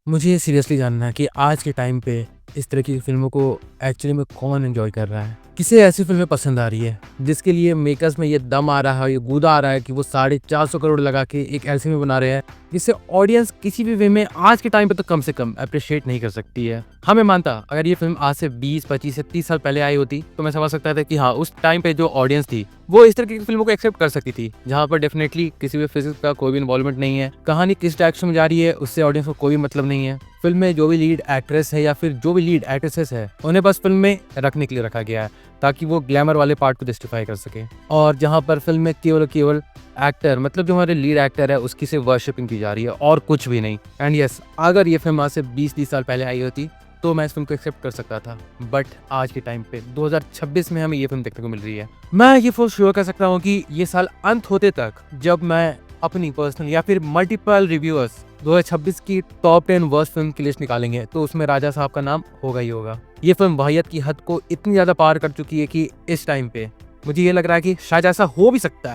मुझे सीरियसली जानना है कि आज के टाइम पे इस तरह की फ़िल्मों को एक्चुअली में कौन एन्जॉय कर रहा है? किसे ऐसी फ़िल्में पसंद आ रही है, जिसके लिए मेकर्स में ये दम आ रहा है, ये गूदा आ रहा है कि वो 450 करोड़ लगा के एक ऐसी फ़िल्म बना रहे हैं, जिसे ऑडियंस किसी भी वे में आज के टाइम पे तो कम से कम एप्रिशिएट नहीं कर सकती है। हाँ, मैं मानता अगर ये फ़िल्म आज से 20, 25 या 30 साल पहले आई होती, तो मैं समझ सकता था कि हाँ, उस टाइम पे जो ऑडियंस थी, वो इस तरह की फ़िल्मों को एक्सेप्ट कर सकती थी, जहाँ पर डेफिनेटली किसी भी फिज़िक्स का कोई भी इन्वॉल्वमेंट नहीं है, कहानी किस डायरेक्शन में जा रही है, उससे ऑडियंस को कोई मतलब नहीं है। फिल्म में जो भी लीड एक्ट्रेस है या फिर जो भी लीड एक्ट्रेसेस है, उन्हें बस फिल्म में रखने के लिए रखा गया है, ताकि वो ग्लैमर वाले पार्ट को जस्टिफाई कर सके। और जहाँ पर फिल्म में केवल केवल एक्टर मतलब जो हमारे लीड एक्टर है उसकी सिर्फ वर्शिपिंग की जा रही है और कुछ भी नहीं। एंड यस, अगर ये फिल्म आज से 20-30 साल पहले आई होती तो मैं इस फिल्म को एक्सेप्ट कर सकता था, बट आज के टाइम पे 2026 में हमें ये फिल्म देखने को मिल रही है। मैं ये फॉर श्योर कर सकता हूँ कि ये साल अंत होते तक जब मैं अपनी पर्सनल या फिर मल्टीपल रिव्यूअर्स 2026 की टॉप 10 वर्स्ट फिल्म की लिस्ट निकालेंगे तो उसमें राजा साहब का नाम होगा ही होगा। ये फिल्म वाहियत की हद को इतनी ज्यादा पार कर चुकी है कि इस टाइम पे मुझे ये लग रहा है कि शायद ऐसा हो भी सकता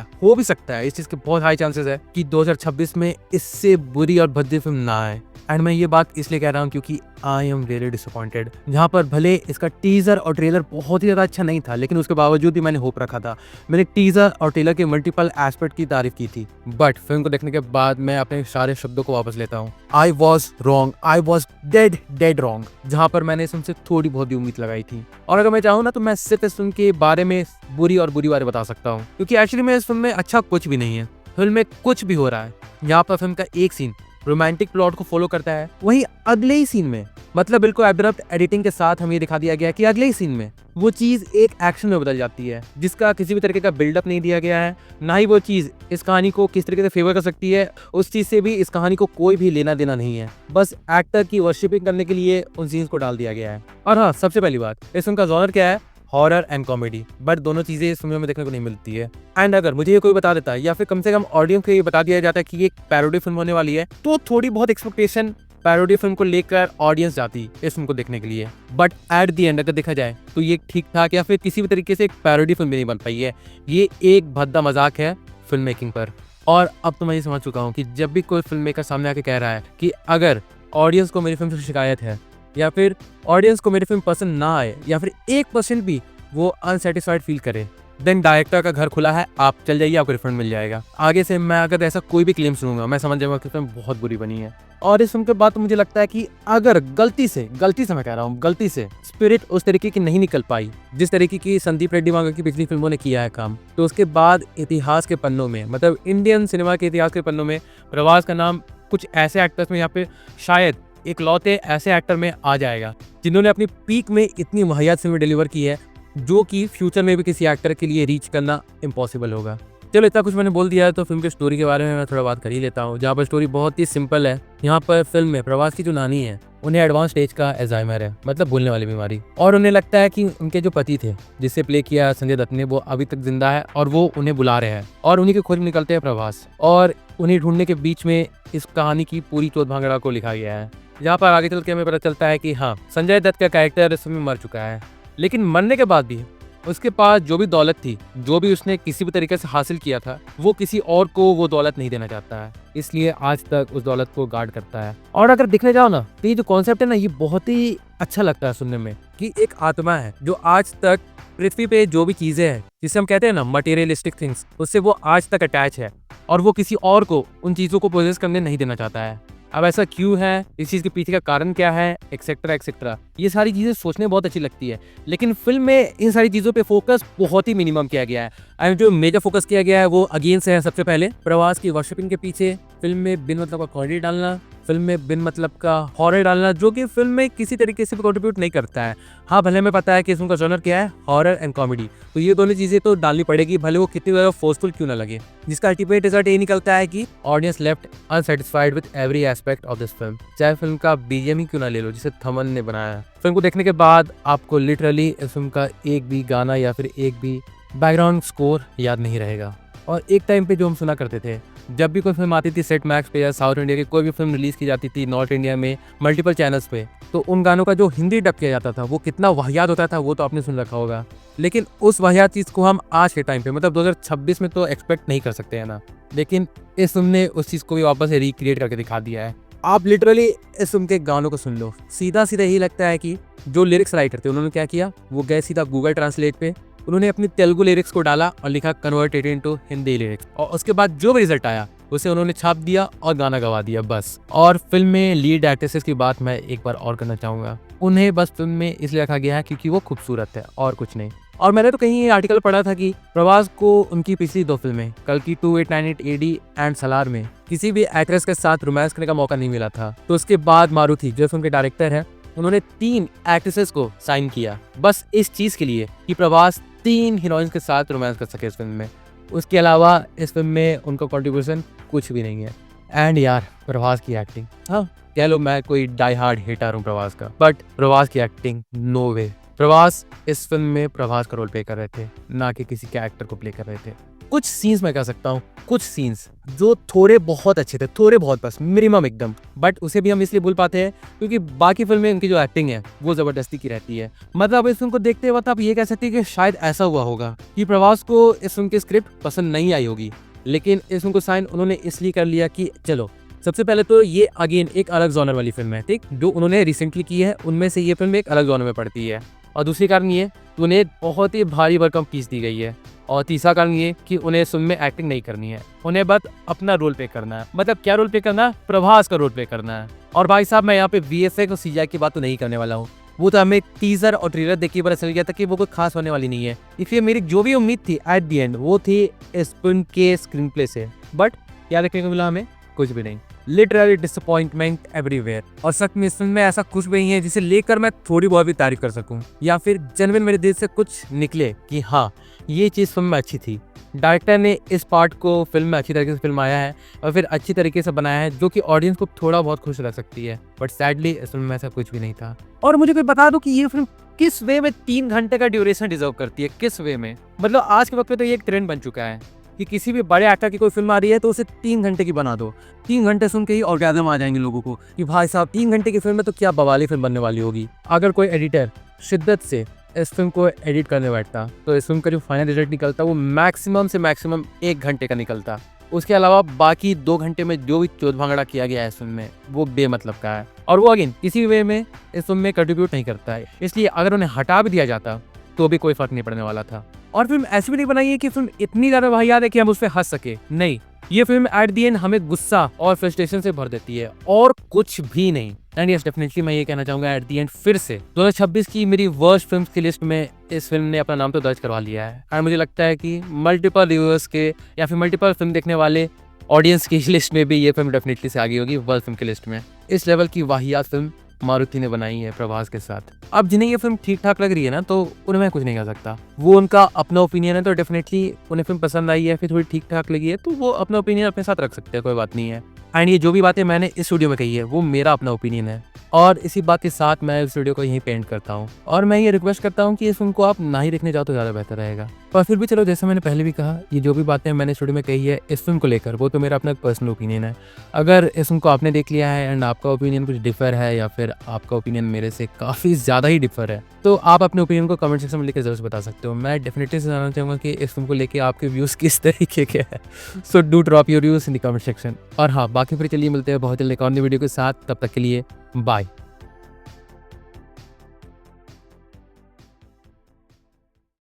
है, इस चीज के बहुत हाई चांसेस है कि 2026 में इससे बुरी और भद्दी फिल्म ना आए। एंड मैं ये बात इसलिए कह रहा हूँ क्योंकि आई एम रियली डिसअपॉइंटेड। जहाँ पर भले इसका टीजर और ट्रेलर बहुत ही ज़्यादा अच्छा नहीं था, लेकिन उसके बावजूद भी मैंने होप रखा था। मैंने टीजर और ट्रेलर के मल्टीपल एस्पेक्ट की तारीफ की थी, बट फिल्म को देखने के बाद मैं अपने सारे शब्दों को वापस लेता हूँ। आई वॉज डेड रॉन्ग, जहाँ पर मैंने इसमें से थोड़ी बहुत ही उम्मीद लगाई थी। और अगर मैं चाहूँ ना तो मैं सिर्फ इस फिल्म के बारे में बुरी बातें बता सकता हूँ, क्योंकि एक्चुअली में इस फिल्म में अच्छा कुछ भी नहीं है। फिल्म में कुछ भी हो रहा है, यहाँ पर फिल्म का एक सीन रोमांटिक प्लॉट को फॉलो करता है, वहीं अगले ही सीन में मतलब बिल्कुल एब्रप्ट एडिटिंग के साथ हमें दिखा दिया गया है कि अगले ही सीन में वो चीज एक एक्शन में बदल जाती है, जिसका किसी भी तरीके का बिल्डअप नहीं दिया गया है। ना ही वो चीज इस कहानी को किस तरीके से फेवर कर सकती है, उस चीज से भी इस कहानी को कोई भी लेना देना नहीं है। बस एक्टर की वर्शिपिंग करने के लिए उन सीन्स को डाल दिया गया है। और हाँ, सबसे पहली बात, इस फिल्म का जॉनर क्या है? हॉरर एंड कॉमेडी, बट दोनों चीजें इस फिल्म में देखने को नहीं मिलती है। एंड अगर मुझे ये कोई बता देता है या फिर कम से कम ऑडियंस को ये बता दिया जाता है कि ये एक पैरोडी फिल्म होने वाली है, तो थोड़ी बहुत एक्सपेक्टेशन पैरोडी फिल्म को लेकर ऑडियंस जाती इस फिल्म को देखने के लिए। बट एट दी एंड अगर देखा जाए तो ये ठीक ठाक या फिर किसी भी तरीके से एक पैरोडी फिल्म भी नहीं बन पाई है। ये एक भद्दा मजाक है फिल्म मेकिंग पर। और अब तो मैं ये समझ चुका हूँ कि जब भी कोई फिल्म मेकर सामने आके कह रहा है कि अगर ऑडियंस को मेरी फिल्म से शिकायत है या फिर ऑडियंस को मेरी फिल्म पसंद ना आए या फिर 1% भी वो अनसेटिस्फाइड फील करे, देन डायरेक्टर का घर खुला है, आप चल जाइए, आपको रिफंड मिल जाएगा। आगे से मैं अगर ऐसा कोई भी क्लेम सुनूंगा मैं समझ जाऊंगा कि फिल्म बहुत बुरी बनी है। और इस फिल्म के बाद तो मुझे लगता है कि अगर गलती से मैं कह रहा हूँ गलती से स्पिरिट उस तरीके की नहीं निकल पाई जिस तरीके की संदीप रेड्डी वांगा की पिछली फिल्मों ने किया है काम, तो उसके बाद इतिहास के पन्नों में मतलब इंडियन सिनेमा के इतिहास के पन्नों में प्रभास का नाम कुछ ऐसे एक्टर्स में यहाँ पे शायद एक लौते ऐसे एक्टर में आ जाएगा जिन्होंने अपनी पीक में इतनी वाहियात फिल्में डिलीवर की है जो कि फ्यूचर में भी किसी एक्टर के लिए रीच करना इम्पॉसिबल होगा। चलो, इतना कुछ मैंने बोल दिया है तो फिल्म की स्टोरी के बारे में मैं थोड़ा बात कर ही लेता हूँ, जहाँ पर स्टोरी बहुत ही सिंपल है। यहाँ पर फिल्म में प्रभास की जो नानी है उन्हें एडवांस स्टेज का अल्जाइमर है, मतलब भूलने वाली बीमारी, और उन्हें लगता है कि उनके जो पति थे जिससे प्ले किया संजय दत्त ने वो अभी तक जिंदा है और वो उन्हें बुला रहे हैं, और उन्हीं के खोज में निकलते हैं प्रभास। और उन्हें ढूंढने के बीच में इस कहानी की पूरी चौथ भांगड़ा को लिखा गया है, जहाँ पर आगे चल के हमें पता चलता है कि हाँ, संजय दत्त का कैरेक्टर इस समय मर चुका है, लेकिन मरने के बाद भी उसके पास जो भी दौलत थी, जो भी उसने किसी भी तरीके से हासिल किया था, वो किसी और को वो दौलत नहीं देना चाहता है, इसलिए आज तक उस दौलत को गार्ड करता है। और अगर देखने जाओ ना तो ये जो कॉन्सेप्ट है ना, ये बहुत ही अच्छा लगता है सुनने में कि एक आत्मा है जो आज तक पृथ्वी पे जो भी चीजें हैं जिसे हम कहते हैं ना मटेरियलिस्टिक थिंग्स, उससे वो आज तक अटैच है और वो किसी और को उन चीजों को पोजेस करने नहीं देना चाहता है। अब ऐसा क्यों है, इस चीज के पीछे का कारण क्या है, एक्सेट्रा एक्सेट्रा, ये सारी चीजें सोचने बहुत अच्छी लगती है, लेकिन फिल्म में इन सारी चीजों पे फोकस बहुत ही मिनिमम किया गया है। एंड जो मेजर फोकस किया गया है वो अगेन से है सबसे पहले प्रभास की वर्शिपिंग के पीछे फिल्म में बिन मतलब का कॉमेडी डालना, फिल्म में बिन मतलब का हॉरर डालना, जो कि फिल्म में किसी तरीके से भी कंट्रीब्यूट नहीं करता है। हाँ, भले हमें पता है कि इसमें का जॉनर क्या है, हॉरर एंड कॉमेडी, तो ये दोनों चीजें तो डालनी पड़ेगी, भले वो कितनी ज्यादा फोर्सफुल क्यों ना लगे, जिसका अल्टीमेट रिजल्ट ये निकलता है कि audience left unsatisfied with every aspect of this film, चाहे फिल्म का बीजीएम ही क्यों ना ले लो जिसे थमन ने बनाया है। फिल्म को देखने के बाद आपको लिटरली इस फिल्म का एक भी गाना या फिर एक भी बैकग्राउंड स्कोर याद नहीं रहेगा। और एक टाइम पे जो हम सुना करते थे, जब भी कोई फिल्म आती थी सेट मैक्स पे या साउथ इंडिया की कोई भी फिल्म रिलीज की जाती थी नॉर्थ इंडिया में मल्टीपल चैनल्स पे, तो उन गानों का जो हिंदी डब किया जाता था वो कितना वाहियात होता था वो तो आपने सुन रखा होगा। लेकिन उस वाहियात चीज़ को हम आज के टाइम पे मतलब 2026 में तो एक्सपेक्ट नहीं कर सकते हैं ना, लेकिन इस फिल्म ने उस चीज़ को भी वापस से रिक्रिएट करके दिखा दिया है। आप लिटरली इस फिल्म के गानों को सुन लो, सीधा सीधा यही लगता है कि जो लिरिक्स राइटर थे उन्होंने क्या किया, वो गए सीधा गूगल ट्रांसलेट पे, उन्होंने अपनी तेलुगु लिरिक्स को डाला और लिखा convert it into Hindi lyrics, और उसके बाद जो भी रिजल्ट आया उसे उन्होंने छाप दिया और गाना गवा दिया बस। और फिल्म में लीड एक्ट्रेसेस की बात मैं एक बार और करना चाहूँगा, उन्हें बस फिल्म में इसलिए रखा गया है क्योंकि वो खूबसूरत है और कुछ नहीं। और मैंने तो कहीं ये आर्टिकल पढ़ा था कि प्रभास को उनकी पिछली 2 फिल्में कल्कि 2898 एडी एंड सलार में किसी भी एक्ट्रेस के साथ रोमांस करने का मौका नहीं मिला था। तो उसके बाद मारुति जो फिल्म के डायरेक्टर हैं, उन्होंने 3 एक्ट्रेसेस को साइन किया बस इस चीज के लिए कि प्रभास 3 हीरोइंस के साथ रोमांस कर सके इस फिल्म में। उसके अलावा इस फिल्म में उनका कंट्रीब्यूशन कुछ भी नहीं है। एंड यार प्रभास की एक्टिंग, हाँ कह लो मैं कोई डाई हार्ड हेटर हूँ प्रभास का, बट प्रभास की एक्टिंग नो वे। प्रभास इस फिल्म में प्रभास का रोल प्ले कर रहे थे, ना कि किसी के एक्टर को प्ले कर रहे थे। कुछ सीन्स मैं कह सकता हूँ, कुछ सीन्स जो थोड़े बहुत अच्छे थे, थोड़े बहुत बस मिनिमम एकदम, बट उसे भी हम इसलिए भूल पाते हैं क्योंकि बाकी फिल्म में उनकी जो एक्टिंग है वो जबरदस्ती की रहती है। मतलब इस फिल्म को देखते वक्त आप ये कह सकते हैं कि शायद ऐसा हुआ होगा कि प्रभास को इस फिल्म की स्क्रिप्ट पसंद नहीं आई होगी, लेकिन इस फिल्म को साइन उन्होंने इसलिए कर लिया कि चलो, सबसे पहले तो ये अगेन एक अलग जॉनर वाली फिल्म है, ठीक, जो उन्होंने रिसेंटली की है उनमें से ये फिल्म एक अलग जॉनर में पड़ती है। और दूसरी कारण ये उन्हें बहुत ही भारी भरकम फीस दी गई है। और तीसरा कारण ये कि उन्हें फिल्म में एक्टिंग नहीं करनी है, उन्हें बस अपना रोल प्ले करना है। मतलब क्या रोल प्ले करना है? प्रभास का रोल प्ले करना है। और भाई साहब मैं यहाँ पे VFX और CGI की बात तो नहीं करने वाला हूँ, वो तो हमें टीजर और ट्रेलर देख के पता चल गया था कि वो कोई खास होने वाली नहीं है। इसलिए मेरी जो भी उम्मीद थी एट दी एंड वो थी इस फिल्म के स्क्रीन प्ले से, बट क्या देखने को मिला हमें? कुछ भी नहीं। Literally disappointment everywhere. और सच में इस फिल्म में ऐसा कुछ भी नहीं है जिसे लेकर मैं थोड़ी बहुत भी तारीफ कर सकूं, या फिर जेन्युइन मेरे दिल से कुछ निकले कि हाँ ये चीज़ फिल्म में अच्छी थी। डायरेक्टर ने इस पार्ट को फिल्म में अच्छी तरीके से फिल्माया है और फिर अच्छी तरीके से बनाया है, जो कि ऑडियंस को थोड़ा बहुत खुश रख सकती है। बट सैडली इस फिल्म में ऐसा कुछ भी नहीं था। और मुझे कोई बता दो कि ये फिल्म किस वे में 3 घंटे का ड्यूरेशन डिजर्व करती है, किस वे में? मतलब आज के वक्त पे तो ये एक ट्रेंड बन चुका है कि किसी भी बड़े एक्टर की कोई फिल्म आ रही है तो उसे 3 घंटे की बना दो। 3 घंटे सुन के ही ऑर्गेज़म आ जाएंगे लोगों को कि भाई साहब 3 घंटे की फिल्म है तो क्या बवाली फिल्म बनने वाली होगी। अगर कोई एडिटर शिद्दत से इस फिल्म को एडिट करने बैठता तो इस फिल्म का जो फाइनल रिजल्ट निकलता वो मैक्सिमम से मैक्सिमम 1 घंटे का निकलता। उसके अलावा बाकी 2 घंटे में जो भी चोट-भांगड़ा किया गया है इस फिल्म में वो बेमतलब का है, और वो अगेन किसी वे में इस फिल्म में कंट्रीब्यूट नहीं करता है। इसलिए अगर उन्हें हटा भी दिया जाता तो भी कोई फर्क नहीं पड़ने वाला था। और फिल्म ऐसी भी नहीं बनाई है कि फिल्म इतनी ज्यादा वाहियात है कि हम उस पर हंस सके, नहीं, ये फिल्म एट दी एंड हमें गुस्सा और फ्रस्ट्रेशन से भर देती है और कुछ भी नहीं। एंड यस डेफिनेटली मैं ये कहना चाहूंगा एट दी एंड फिर से 2026 की मेरी वर्स्ट फिल्म्स की लिस्ट में इस फिल्म ने अपना नाम तो दर्ज करवा लिया है। एंड मुझे लगता है कि मल्टीपल रिव्यूअर्स के या फिर मल्टीपल फिल्म देखने वाले ऑडियंस की लिस्ट में भी ये फिल्म डेफिनेटली से आगे होगी वर्स्ट फिल्म की लिस्ट में। इस लेवल की वाहियात फिल्म मारुति ने बनाई है प्रभास के साथ। अब जिन्हें ये फिल्म ठीक ठाक लग रही है ना, तो उन्हें मैं कुछ नहीं कह सकता, वो उनका अपना ओपिनियन है। तो डेफिनेटली उन्हें फिल्म पसंद आई है, फिर थोड़ी ठीक ठाक लगी है, तो वो अपना ओपिनियन अपने साथ रख सकते हैं, कोई बात नहीं है। एंड ये जो भी बातें मैंने इस वीडियो में कही है वो मेरा अपना ओपिनियन है, और इसी बात के साथ मैं इस वीडियो को यहीं पेंट करता हूँ। और मैं ये रिक्वेस्ट करता हूँ कि इस फिल्म को आप ना ही देखने जाओ तो ज़्यादा बेहतर रहेगा। पर फिर भी चलो, जैसे मैंने पहले भी कहा, ये जो भी बातें मैंने इस वीडियो में कही है इस फिल्म को लेकर, वो तो मेरा अपना पर्सनल ओपिनियन है। अगर इस फिल्म को आपने देख लिया है एंड आपका ओपिनियन कुछ डिफर है, या फिर आपका ओपिनियन मेरे से काफ़ी ज़्यादा ही डिफर है, तो आप अपने ओपिनियन को कमेंट सेक्शन में लिखकर जरूर बता सकते हो। मैं डेफिनेटली से जानना चाहूँगा कि इस फिल्म को लेकर आपके व्यूज़ किस तरीके के हैं। So do drop your views in the comment section. और हाँ, बाकी फिर चलिए मिलते हैं बहुत जल्द एक और नई वीडियो के साथ। तब तक के लिए बाय।